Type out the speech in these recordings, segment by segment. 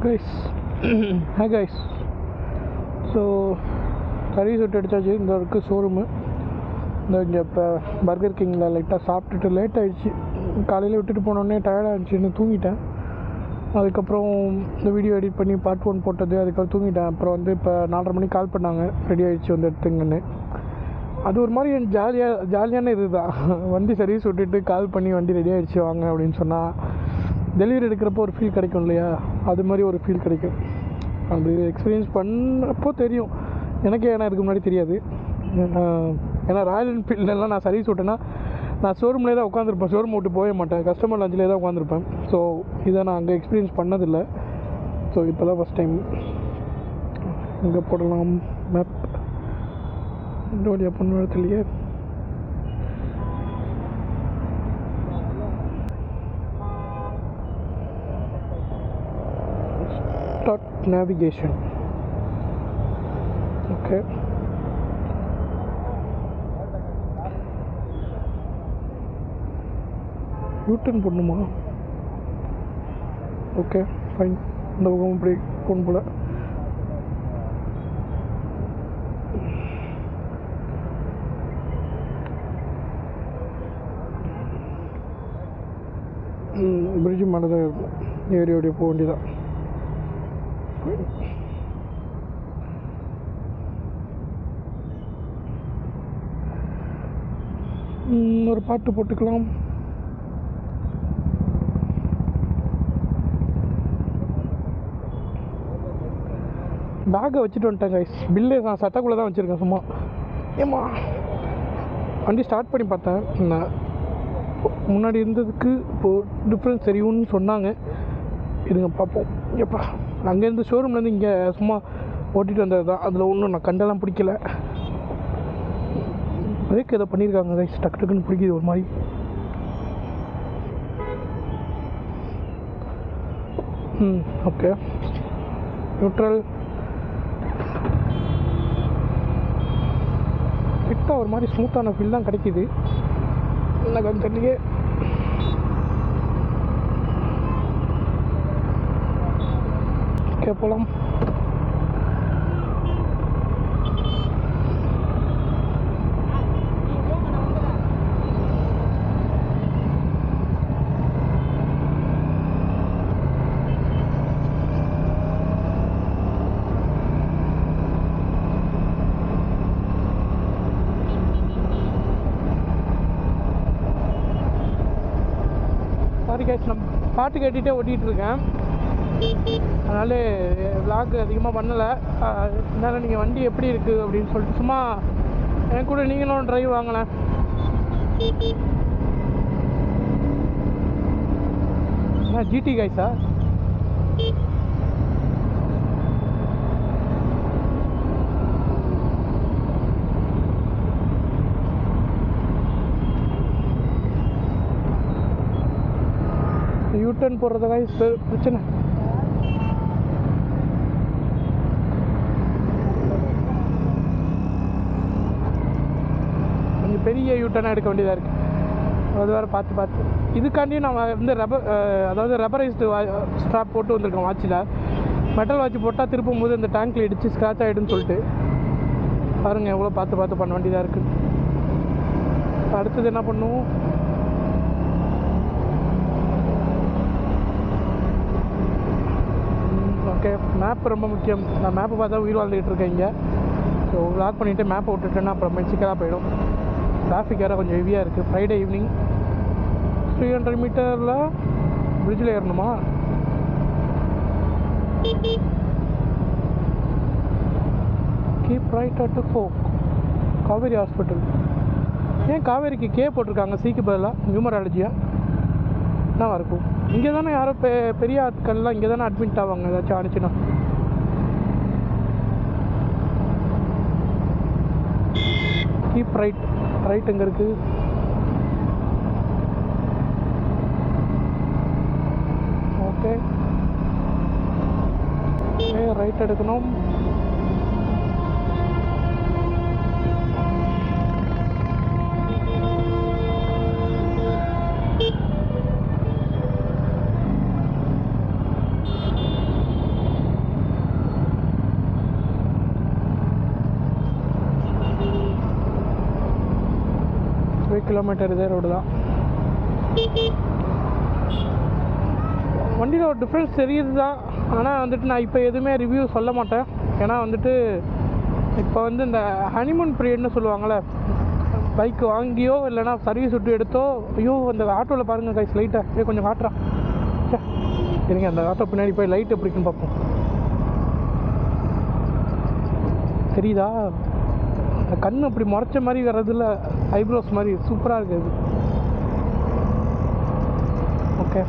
Guys hi guys. So service விட்டு அடித்தாச்சு. இந்த இருக்குது ஷோரூமு. இந்த இங்கே இப்போ பர்கர் கிங்கில் லைட்டாக சாப்பிட்டுட்டு லேட் ஆகிடுச்சு. காலையில் விட்டுட்டு போனோடனே டயர்டாக இருந்துச்சுன்னு தூங்கிட்டேன். அதுக்கப்புறம் இந்த வீடியோ எடிட் பண்ணி பார்ட் 1 போட்டது. அதுக்கப்புறம் தூங்கிட்டேன். அப்புறம் வந்து இப்போ 4:30 மணிக்கு கால் பண்ணாங்க, ரெடி ஆகிடுச்சு வந்து எடுத்துங்கன்னு. அது ஒரு மாதிரி எனக்கு ஜாலியான இது தான். வண்டி சர்வீஸ் விட்டுட்டு கால் பண்ணி வண்டி ரெடி ஆகிடுச்சு வாங்க அப்படின்னு சொன்னால் டெலிவரி எடுக்கிறப்போ ஒரு ஃபீல் கிடைக்கும் இல்லையா, அது மாதிரி ஒரு ஃபீல் கிடைக்கும். அது எக்ஸ்பீரியன்ஸ் பண்ணப்போ தெரியும் எனக்கே. ஏன்னா இதுக்கு முன்னாடி தெரியாது. ஏன்னா ராயல் என்ஃபீல்டெல்லாம் நான் சர்வீஸ் விட்டேன்னா நான் ஷோரூம்லேயே தான் உட்காந்துருப்பேன். ஷோரூம் விட்டு போக மாட்டேன், கஸ்டமர் லஞ்சிலே தான் உட்காந்துருப்பேன். ஸோ இதை நான் அங்கே எக்ஸ்பீரியன்ஸ் பண்ணதில்லை. ஸோ இப்போ தான் ஃபஸ்ட் டைம். எங்கே போடலாம் மேப்? இந்த வழியாக பண்ண இடத்துலையே ஸ்டார்ட் நேவிகேஷன். ஓகே, யூட்டன் போடணுமா? Okay fine. இந்த பக்கம் இப்படி போன் போல். பிரிட்ஜு மேலே தான் இருக்கும், ஏரியோடைய போக வேண்டியதான். ஒரு பாட்டு போட்டுக்கலாம். பேக்கை வச்சுட்டு வந்துட்டேன் கைஸ். பில்லே நான் சட்டக்குள்ளே தான் வச்சுருக்கேன் சும்மா. ஏம்மா வண்டி ஸ்டார்ட் பண்ணி பார்த்தேன். நான் முன்னாடி இருந்ததுக்கு இப்போது டிஃப்ரென்ஸ் தெரியும்னு சொன்னாங்க. இதுங்க பார்ப்போம். எப்பா அங்கேருந்து ஷோரூம்லேருந்து இங்கே சும்மா ஓட்டிகிட்டு வந்தது தான். அதில் ஒன்றும் நான் கண்டெல்லாம் பிடிக்கல. பிரேக் ஏதோ பண்ணியிருக்காங்க கைஸ், டக்கு டக்குன்னு பிடிக்குது ஒரு மாதிரி. ஓகே, நியூட்ரல் கிட்ட ஒரு மாதிரி ஸ்மூத்தான ஃபீல் தான் கிடைக்கிது. என்ன கொஞ்சம் தெரியலையே. ஓகே போகலாம். நம்ம பாட்டு கேட்டுகிட்டே ஓட்டிகிட்ருக்கேன், அதனால் விளாக் அதிகமாக பண்ணலை. அதனால் நீங்கள் வண்டி எப்படி இருக்குது அப்படின்னு சொல்லிட்டு சும்மா என் கூட நீங்களும் ட்ரைவ் வாங்கலாம். ஜிடி கைஸா? யூட்டன் போடுறதுக்காக பிரச்சனை. கொஞ்சம் பெரிய யூட்டனாக எடுக்க வேண்டியதாக இருக்குது. அது வேறு பார்த்து இதுக்காண்டி நான் வந்து ரப்பரைஸ்டு ஸ்ட்ராப் போட்டு வந்திருக்கேன் வாட்சில். மெட்டல் வாட்ச் போட்டால் திருப்பும் போது இந்த டேங்க்கில் இடித்து ஸ்க்ராட்ச் ஆகிடுன்னு சொல்லிட்டு பாருங்கள் எவ்வளோ பார்த்து பண்ண வேண்டியதாக இருக்குது. அடுத்தது என்ன பண்ணுவோம்? ஓகே, மேப் ரொம்ப முக்கியம். நான் மேப்பை பார்த்தா உயிர் வாழ்ந்துக்கிட்டு இருக்கேன் இங்கே. ஸோ லாக் பண்ணிவிட்டு மேப்பை விட்டுட்டேன்னா அப்புறம் சிக்கலாக போயிடும். டிராஃபிக் வேறு கொஞ்சம் ஹெவியாக இருக்குது. ஃப்ரைடே ஈவினிங் 300 மீட்டரில் பிரிட்ஜில் ஏறணுமா? Keep right at 4 Kaveri hospital. ஏன் காவேரிக்கு கே போட்டிருக்காங்க சிக்கு பதிலாக? நியூமராலஜியா என்னவா இருக்கும்? இங்கே தானே யாரோ பெரிய ஆட்கள்லாம் இங்கே தானே அட்மிட் ஆவாங்க ஏதாச்சும் ஆனிச்சுன்னா. கீப் ரைட் எங்கே இருக்குது? ஓகே, ரைட் எடுக்கணும். கிலோமீட்டர் இதே ரோடு தான். வண்டியில் ஒரு டிஃப்ரென்ஸ் தெரியுது தான். ஆனால் வந்துட்டு நான் இப்போ எதுவுமே ரிவ்யூ சொல்ல மாட்டேன். ஏன்னா வந்துட்டு இப்போ வந்து இந்த ஹனிமூன் பீரியட்னு சொல்லுவாங்கள்ல, பைக் வாங்கியோ இல்லைனா சர்வீஸ் விட்டு எடுத்தோ, ஐயோ அந்த ஆட்டோவில் பாருங்கள் கைஸ் லைட்டாக கொஞ்சம் காட்டுறான். சரிங்க, அந்த ஆட்டோ பின்னாடி போய் லைட் எப்படி இருக்குன்னு பார்ப்போம். தெரியுதா? அந்த கண் அப்படி முறைச்ச மாதிரி வர்றதில்ல, ஐப்ரோஸ் மாதிரி சூப்பராக இருக்குது. ஓகே,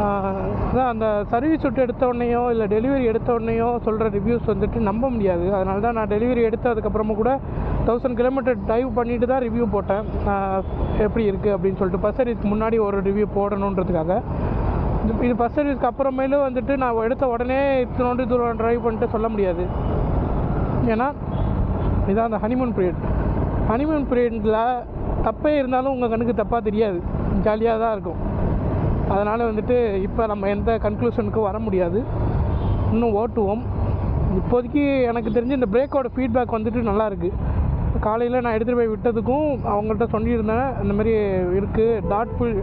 அதான் அந்த சர்வீஸ் விட்டு எடுத்த உடனேயோ இல்லை டெலிவரி எடுத்த உடனேயோ சொல்கிற ரிவ்யூஸ் வந்துட்டு நம்ப முடியாது. அதனால தான் நான் டெலிவரி எடுத்ததுக்கப்புறமா கூட 1000 கிலோமீட்டர் ட்ரைவ் பண்ணிவிட்டு தான் ரிவ்யூ போட்டேன், எப்படி இருக்குது அப்படின்னு சொல்லிட்டு. பஸ் சர்வீஸ்க்கு முன்னாடி ஒரு ரிவ்யூ போடணுன்றதுக்காக. இது பஸ் சர்வீஸ்க்கு அப்புறமேலும் வந்துட்டு நான் எடுத்த உடனே இத்தனோண்டு தூரம் ட்ரைவ் பண்ணிட்டு சொல்ல முடியாது. ஏன்னா இதான் அந்த ஹனிமூன் பீரியட். ஹனிமூன் பீரியடில் தப்பே இருந்தாலும் உங்கள் கண்ணுக்கு தப்பாக தெரியாது, ஜாலியாக தான் இருக்கும். அதனால் வந்துட்டு இப்போ நம்ம எந்த கன்க்ளூஷனுக்கும் வர முடியாது, இன்னும் ஓட்டுவோம். இப்போதைக்கு எனக்கு தெரிஞ்சு இந்த பிரேக்கோட ஃபீட்பேக் வந்துட்டு நல்லாயிருக்கு. காலையில் நான் எடுத்துகிட்டு போய் விட்டதுக்கும் அவங்கள்ட்ட சொல்லியிருந்தேன், இந்த மாதிரி இருக்குது, டாட் ஃபுல்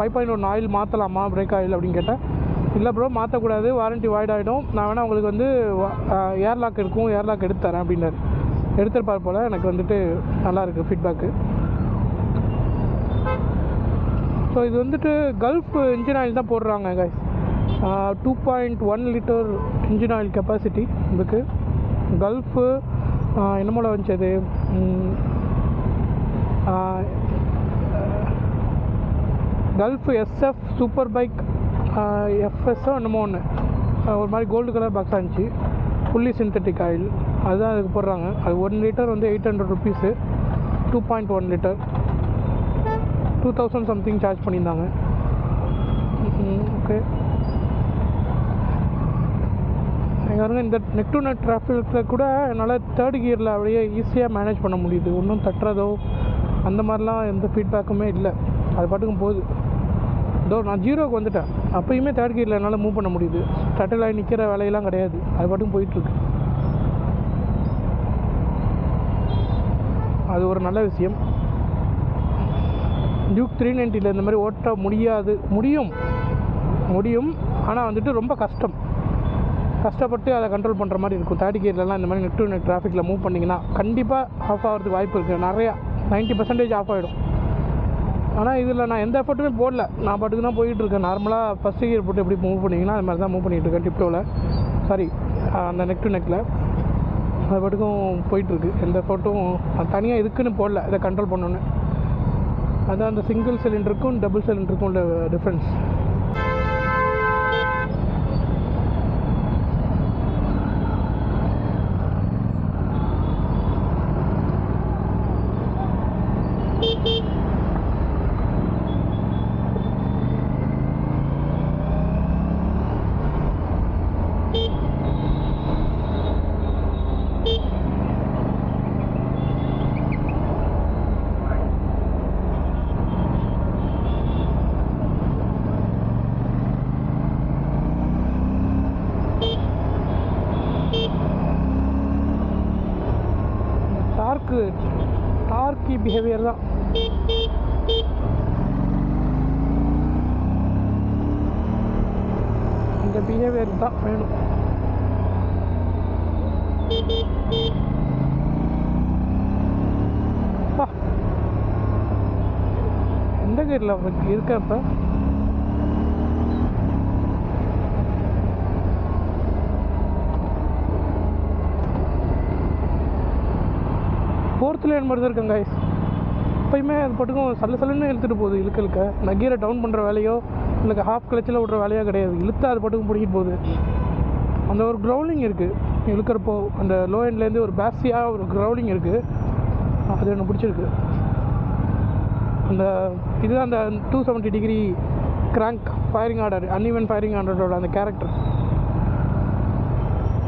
5.1 ஆயில் மாற்றலாமா பிரேக் ஆயில் அப்படின்னு கேட்டேன். இல்லை ப்ரோ மாற்றக்கூடாது, வாரண்ட்டி வாய்ட் ஆகிடும், நான் வேணால் உங்களுக்கு வந்து ஏர்லாக் இருக்கும், ஏர்லாக் எடுத்து தரேன் அப்படின்னாரு. எடுத்துருப்பார் போல். எனக்கு வந்துட்டு நல்லாயிருக்கு ஃபீட்பேக்கு. ஸோ இது வந்துட்டு கல்ஃப் இன்ஜின் ஆயில் தான் போடுறாங்க guys. 2.1 litre engine oil capacity இதுக்கு. கல்ஃபு என்னமோல வந்துச்சு அது, gulf SF super bike FSO என்னமோ ஒன்று, ஒரு மாதிரி கோல்டு கலர் பாக்ஸாக இருந்துச்சு. ஃபுல்லி சிந்தட்டிக் ஆயில் அதுதான் அதுக்கு போடுறாங்க. அது 1 லிட்டர் வந்து 800 ருபீஸு. 2.1 லிட்டர் 2000 சம்திங் சார்ஜ் பண்ணியிருந்தாங்க. ஓகே, பாருங்க, இந்த நெக் டு நெக் டிராஃபிக்கில் கூட என்னால் 3rd கியரில் அப்படியே ஈஸியாக மேனேஜ் பண்ண முடியுது. ஒன்றும் தட்டுறதோ அந்த மாதிரிலாம் எந்த ஃபீட்பேக்குமே இல்லை, அது பாட்டுக்கும் போகுது. இதோ நான் 0க்கு வந்துட்டேன், அப்போயுமே 3rd கியரில் என்னால் மூவ் பண்ண முடியுது. ஸ்டட்டில் ஆகி நிற்கிற வேலையெல்லாம் கிடையாது, அது பாட்டுக்கும் போயிட்டுருக்கு. அது ஒரு நல்ல விஷயம். டியூக் 390 இந்த மாதிரி ஓட்ட முடியும், ஆனால் வந்துட்டு ரொம்ப கஷ்டப்பட்டு அதை கண்ட்ரோல் பண்ணுற மாதிரி இருக்கும். 3rd கியர்லலாம் இந்த மாதிரி நெக் டு நெக் டிராஃபிக்கில் மூவ் பண்ணிங்கன்னா கண்டிப்பாக ஆஃப் ஆகிறதுக்கு வாய்ப்பு இருக்குது. நிறையா 90% ஆஃப் ஆகிடும். ஆனால் இதில் நான் எந்த எஃபர்ட்டுமே போடல, நான் பாட்டுக்கு தான் போயிட்டுருக்கேன். நார்மலாக ஃபஸ்ட் கியர் போட்டு எப்படி மூவ் பண்ணிங்கன்னா அது மாதிரி தான் மூவ் பண்ணிகிட்ருக்கேன். டிப்டோவில் சாரி அந்த நெக் டு நெக்கில் அது பாட்டுக்கும் போயிட்டுருக்கு. எந்த எஃபர்ட்டும் தனியாக இதுக்குன்னு போடல, இதை கண்ட்ரோல் பண்ணணுன்னு. அதுதான் அந்த சிங்கிள் சிலிண்டருக்கும் டபுள் சிலிண்டருக்கும் உள்ள டிஃப்ரென்ஸ். டார்க்கி பிஹேவியர் தான். இந்த பிஹேவியர் தான் வேணும். எந்த கியரில் இருக்கப்ப ஃபோர்த் லேன் மாதிரி தான் இருக்கேன் கைஸ். எப்போயுமே அது பாட்டுக்கும் சல்லுன்னு இழுத்துட்டு போகுது. இழுக்க நான் கீரை டவுன் பண்ணுற வேலையோ இல்லை ஹாஃப் கிளச்சில் விட்ற வேலையோ கிடையாது, இழுத்தா அது பாட்டுக்கும் பிடிக்கிட்டு போகுது. அந்த ஒரு க்ரௌலிங் இருக்குது இழுக்கிறப்போ, அந்த லோ எண்ட்லேருந்து ஒரு பேஸியாக ஒரு க்ரௌலிங் இருக்குது, அது எனக்கு பிடிச்சிருக்கு. அந்த இதுதான் அந்த 270 degree crank firing order, uneven firing ஆர்டரோட அந்த கேரக்டர்.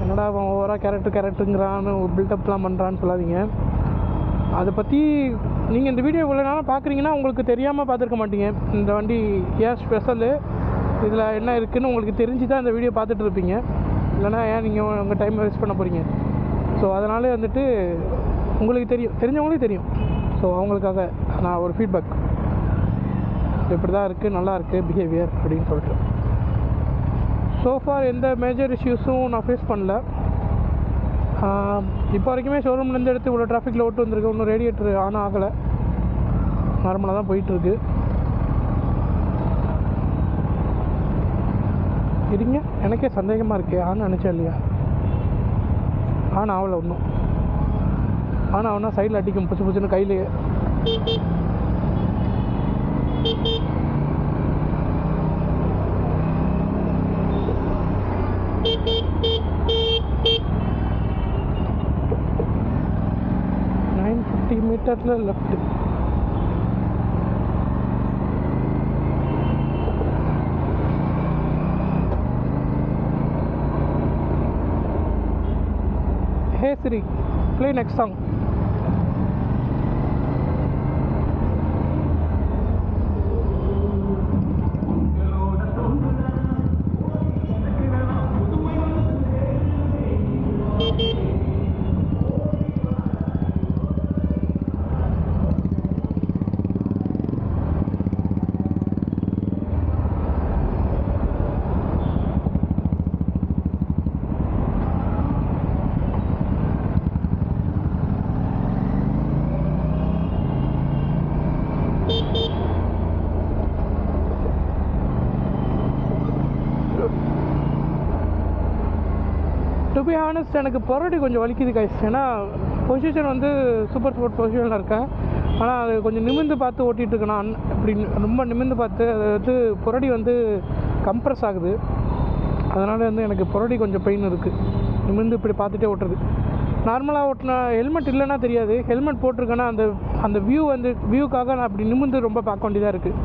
என்னடா அவன் ஓவராக கேரக்டருங்கிறான்னு ஒரு பில்டப்லாம் பண்ணுறான்னு சொல்லாதீங்க. அதை பற்றி நீங்கள் இந்த வீடியோ இவ்வளோ நேரம் பார்க்குறீங்கன்னா உங்களுக்கு தெரியாமல் பார்த்துருக்க மாட்டீங்க. இந்த வண்டி ஏன் ஸ்பெஷலு, இதில் என்ன இருக்குதுன்னு உங்களுக்கு தெரிஞ்சு தான் இந்த வீடியோ பார்த்துட்டு இருப்பீங்க. இல்லைனா ஏன் நீங்கள் உங்கள் டைம் வேஸ்ட் பண்ண போகிறீங்க. ஸோ அதனால் வந்துட்டு உங்களுக்கு தெரியும், தெரிஞ்சவங்களுக்கு தெரியும். ஸோ அவங்களுக்காக நான் ஒரு ஃபீட்பேக், இப்படி தான் இருக்குது, நல்லா இருக்குது பிஹேவியர் அப்படின்னு சொல்லிட்டு. ஸோஃபார் எந்த மேஜர் இஷ்யூஸும் நான் ஃபேஸ் பண்ணல. இப்போ வரைக்குமே ஷோரூம்லேருந்து எடுத்து இவ்வளோ டிராஃபிக்கில் ஓட்டு வந்திருக்கு. இன்னும் ரேடியேட்டர் ஆன் ஆகலை, நார்மலாக தான் போயிட்டுருக்கு. இருங்க, எனக்கே சந்தேகமாக இருக்குது, ஆன் நினச்சா இல்லையா. ஆன் ஆகலை ஒன்றும். ஆன் ஆகுனா சைடில் அடிக்கும் புச்சு புச்சுன்னு கையிலேயே. மீட்டரில் left. Hey Siri, play next song. To be honest எனக்கு பொரடி கொஞ்சம் வலிக்குது கைஸ். ஏன்னா பொசிஷன் வந்து சூப்பர் ஸ்போர்ட் பொசிஷனில் இருக்கேன். ஆனால் அது கொஞ்சம் நிமிர்ந்து பார்த்து ஓட்டிகிட்ருக்கேன் நான். இப்படி ரொம்ப நிமிர்ந்து பார்த்து அது வந்து பொரடி வந்து கம்ப்ரெஸ் ஆகுது. அதனால் வந்து எனக்கு பொரடி கொஞ்சம் பெயின் இருக்குது, நிமிர்ந்து இப்படி பார்த்துட்டே ஓட்டுறது. நார்மலாக ஓட்டினா ஹெல்மெட் இல்லைன்னா தெரியாது, ஹெல்மெட் போட்டிருக்கேன்னா அந்த வியூ வந்து வியூக்காக நான் அப்படி நிமிர்ந்து ரொம்ப பார்க்க வேண்டியதாக இருக்குது.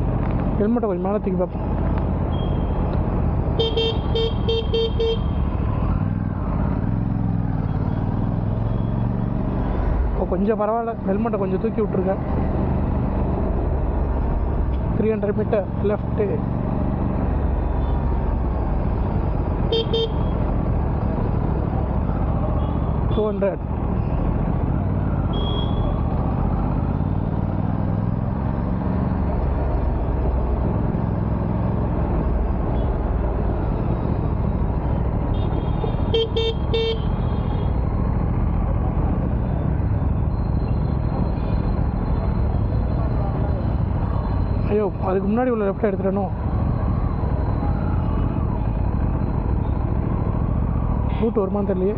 ஹெல்மெட்டை கொஞ்சம் மேலே தூக்கி பார்ப்போம். இப்போ கொஞ்சம் பரவாயில்ல, ஹெல்மெட்டை கொஞ்சம் தூக்கி விட்ருக்கேன். 300 மீட்டர் லெஃப்ட்டு. $200. ஐயோ, அதுக்கு முன்னாடி உள்ள லெஃப்ட் எடுத்துட்டணும். ரூட் வருமானு தெரியலையே.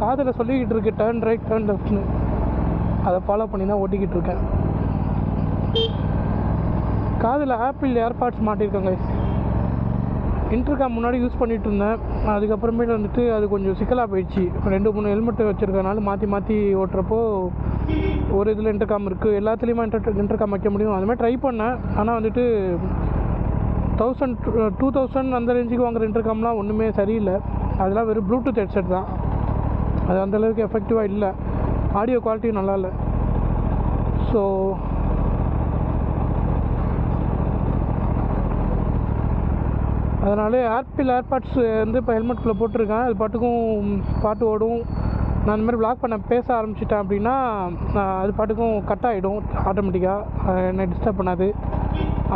காதில் சொல்லிக்கிட்டு இருக்கு டர்ன் ரைட் டர்ன் லெஃப்ட்னு. அதை ஃபாலோ பண்ணி தான் ஓட்டிக்கிட்டு இருக்கேன். காதில் ஆப்பிள் ஏர்பாட்ஸ் மாட்டியிருக்கேன் கைஸ். இன்டர்காம் முன்னாடி யூஸ் பண்ணிகிட்டு இருந்தேன், அதுக்கப்புறமேட்டு வந்துட்டு அது கொஞ்சம் சிக்கலாக போயிடுச்சு. 2-3 ஹெல்மெட்டு வச்சுருக்கனால மாற்றி மாற்றி ஓட்டுறப்போ ஒரு இதில் இன்டர்காம் இருக்குது, எல்லாத்துலேயுமே இன்டர்காம் வைக்க முடியும். அதுமாதிரி ட்ரை பண்ணேன். ஆனால் வந்துட்டு 2000 அந்த ரேஞ்சுக்கு வாங்குகிற இன்டர்காம்லாம் ஒன்றுமே சரியில்லை. அதெல்லாம் வெறும் ப்ளூடூத் ஹெட்செட் தான், அது அந்தளவுக்கு எஃபெக்டிவாக இல்லை, ஆடியோ குவாலிட்டியும் நல்லா இல்லை. ஸோ அதனால ஆப்பிள் ஏர்பாட்ஸ் வந்து இப்போ ஹெல்மெட்குள்ளே போட்டிருக்கேன். அது பாட்டுக்கும் பாட்டு ஓடும். நான் இந்த மாதிரி வ்ளாக் பண்ண பேச ஆரம்பிச்சிட்டேன் அப்படின்னா அது பாட்டுக்கும் கட் ஆகிடும் ஆட்டோமேட்டிக்காக, என்னை டிஸ்டர்ப் பண்ணாது.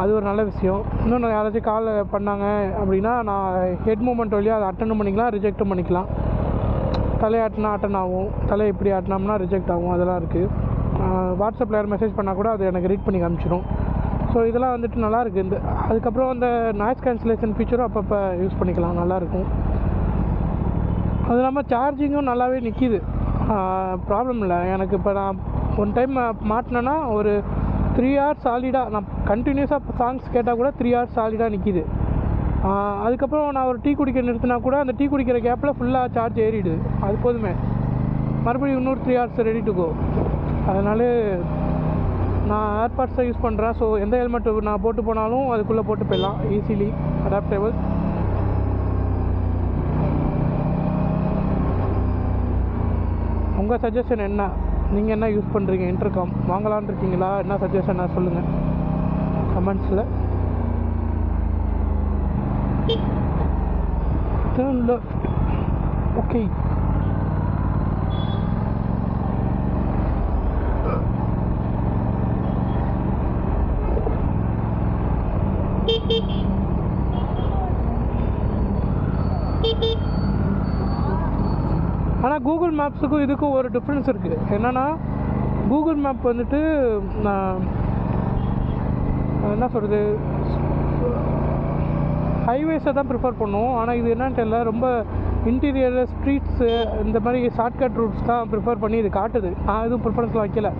அது ஒரு நல்ல விஷயம். இன்னொன்று யாராச்சும் கால் பண்ணாங்க அப்படின்னா நான் ஹெட் மூமெண்ட் வழியாக அதை அட்டெண்டும் பண்ணிக்கலாம், ரிஜெக்டும் பண்ணிக்கலாம். தலையாட்டினா அட்டன் ஆகும், தலை இப்படி ஆட்டினோம்னா ரிஜெக்ட் ஆகும், அதெல்லாம் இருக்குது. வாட்ஸ்அப்பில் யாரும் மெசேஜ் பண்ணால் கூட அது எனக்கு ரீட் பண்ணி காமிச்சிடும். ஸோ இதெல்லாம் வந்துட்டு நல்லாயிருக்கு. அதுக்கப்புறம் அந்த நாய்ஸ் கேன்சலேஷன் ஃபீச்சரும் அப்பப்போ யூஸ் பண்ணிக்கலாம், நல்லாயிருக்கும். அது இல்லாமல் சார்ஜிங்கும் நல்லாவே நிற்கிது, ப்ராப்ளம் இல்லை எனக்கு. இப்போ நான் ஒன் டைம் மாட்டினேன்னா ஒரு 3 hours சாலிடாக, நான் கண்டினியூஸாக சாங்ஸ் கேட்டால் கூட 3 hours சாலிடாக நிற்கிது. அதுக்கப்புறம் நான் ஒரு டீ குடிக்க நிறுத்தினா கூட அந்த டீ குடிக்கிற கேப்பில் ஃபுல்லாக சார்ஜ் ஏறிடுது. அது போதுமே, மறுபடியும் இன்னொரு 3 hours ரெடி டு கோ. அதனால நான் ஏர்பாட்ஸை யூஸ் பண்ணுறேன். ஸோ எந்த ஹெல்மெட் நான் போட்டு போனாலும் அதுக்குள்ளே போட்டு போயிடலாம், ஈஸிலி அடாப்டேபிள். உங்கள் சஜஷன் என்ன? நீங்கள் என்ன யூஸ் பண்ணுறீங்க? இன்டர்காம் வாங்கலான் இருக்கீங்களா? என்ன சஜஷன் சொல்லுங்கள் கமெண்ட்ஸில். Turn left. ஓகே, ஆனால் கூகுள் மேப்ஸுக்கும் இதுக்கும் ஒரு டிஃப்ரென்ஸ் இருக்குது. என்னென்னா கூகுள் மேப் வந்துட்டு நான் என்ன சொல்கிறது, ஹைவேஸை தான் ப்ரிஃபர் பண்ணுவோம். ஆனால் இது என்னன்னு தெரியல, ரொம்ப இன்டீரியர் ஸ்ட்ரீட்ஸு இந்த மாதிரி ஷார்ட்கட் ரூட்ஸ் தான் ப்ரிஃபர் பண்ணி இது காட்டுது. நான் எதுவும் ப்ரிஃபரன்ஸில் வைக்கல.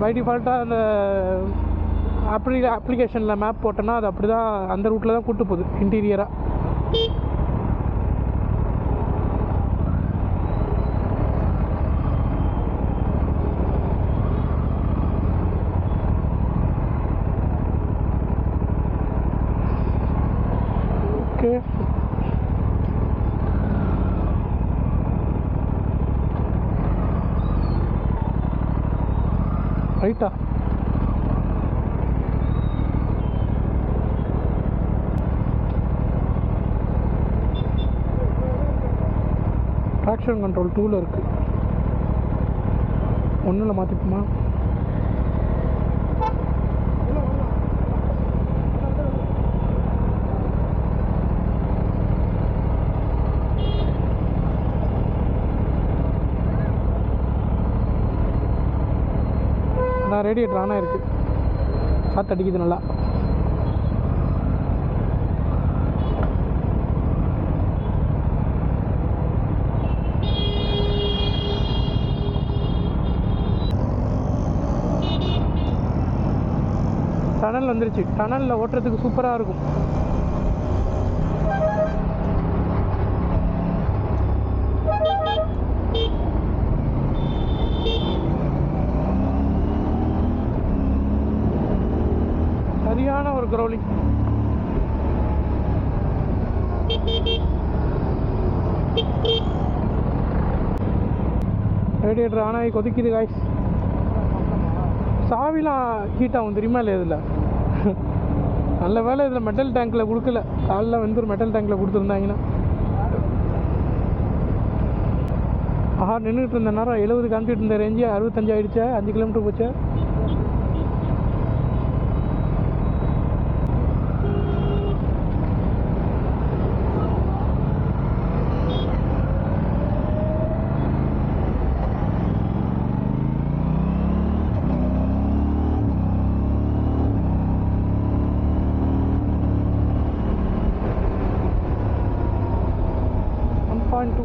பை டிஃபால்ட்டாக அந்த அப்ளிகேஷனில் மேப் போட்டேன்னா அது அப்படி தான் அந்த ரூட்டில் தான் கூட்டு போகுது இன்டீரியராக. ஓகே, ரைட்டா? ட்ராக்ஷன் கண்ட்ரோல் 2ல் இருக்குது. ஒன்றில் மாற்றிப்போமா? நான் ரேடியேட்டர் ஆனாக இருக்குது, காற்று அடிக்குது நல்லா. டனல் வந்துருச்சு. டனலில் ஓட்டுறதுக்கு சூப்பராக இருக்கும். சரியான ஒரு க்ரௌலிங். ரேடியேட்டர் ஆனாகி கொதிக்குது காய்ஸ். சாவிலாம் ஹீட் ஆகும் தெரியுமா இல்லை? இதில் நல்ல வேலை இதில் மெட்டல் டேங்க்கில் கொடுக்கல. காலில் வந்து ஒரு மெட்டல் டேங்க்கில் கொடுத்துருந்தாங்கன்னா நின்றுட்டு இருந்த நேரம் 70 காமிச்சிட்டு இருந்த ரேஞ்சு 65 ஆகிடுச்சா, 5 கிலோமீட்டர் போச்சா.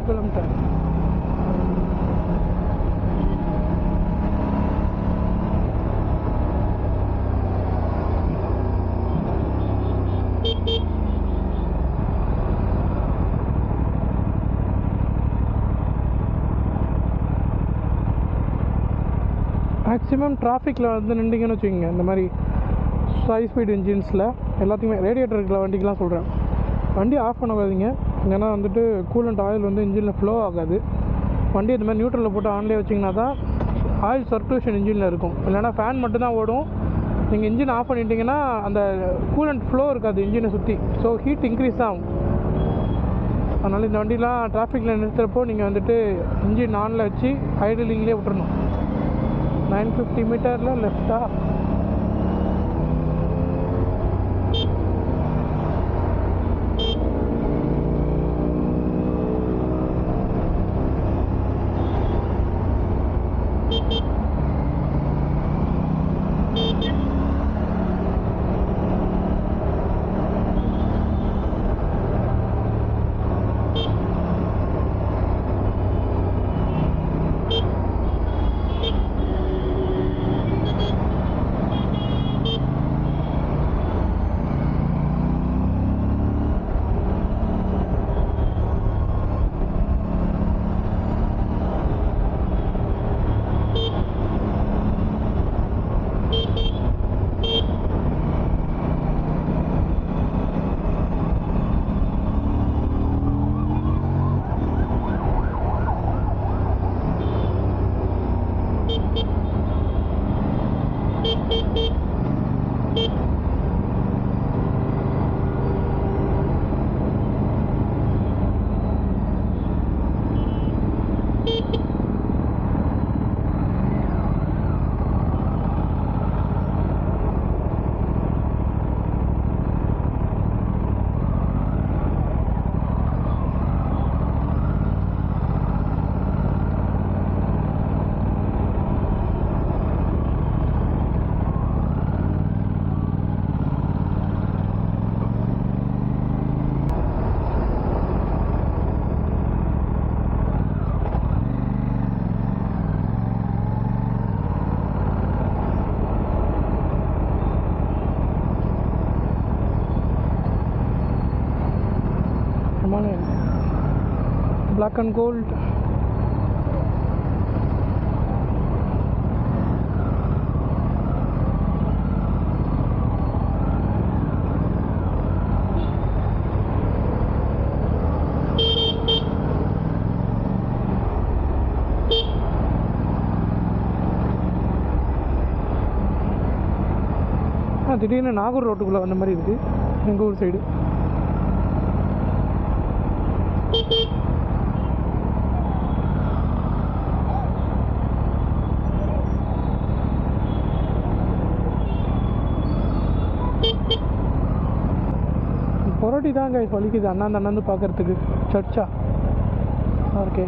கிலோமீட்டர். மேக்ஸிமம் டிராஃபிக்கில் வந்து நின்றீங்கன்னு வச்சுக்கோங்க, இந்த மாதிரி ஹை ஸ்பீட் இன்ஜின்ஸில் எல்லாத்துக்குமே, ரேடியேட்டர் இருக்கிற வண்டிக்கெலாம் சொல்கிறேன், வண்டி ஆஃப் பண்ணாதீங்க. ஏன்னா வந்துட்டு கூலண்ட் ஆயில் வந்து இன்ஜினில் ஃப்ளோ ஆகாது. வண்டி இந்த மாதிரி நியூட்ரலில் போட்டு ஆன்லேயே வச்சிங்கன்னா தான் ஆயில் சர்க்குலேஷன் இன்ஜினில் இருக்கும். இல்லைனா ஃபேன் மட்டும்தான் ஓடும். நீங்கள் இன்ஜின் ஆஃப் பண்ணிட்டீங்கன்னா அந்த கூலண்ட் ஃப்ளோ இருக்காது இன்ஜினை சுற்றி. ஸோ ஹீட் இன்க்ரீஸ் தான் ஆகும். அதனால் இந்த வண்டிலாம் டிராஃபிக்கில் நிறுத்துகிறப்போ நீங்கள் வந்துட்டு இன்ஜின் ஆனில் வச்சு ஐடிலிங்லேயே விட்டுறணும். 950 மீட்டரில் லெஃப்டாக. பயங்கரமான பிளாக் அண்ட் கோல்ட். திடீர்னு நாகூர் ரோட்டுக்குள்ளே வந்த மாதிரி இருக்குது எங்கள் ஊர் சைடு. புரட்டி தாங்க வலிக்குது அண்ணாந்து பார்க்குறதுக்கு. சர்ச்சா ஓகே.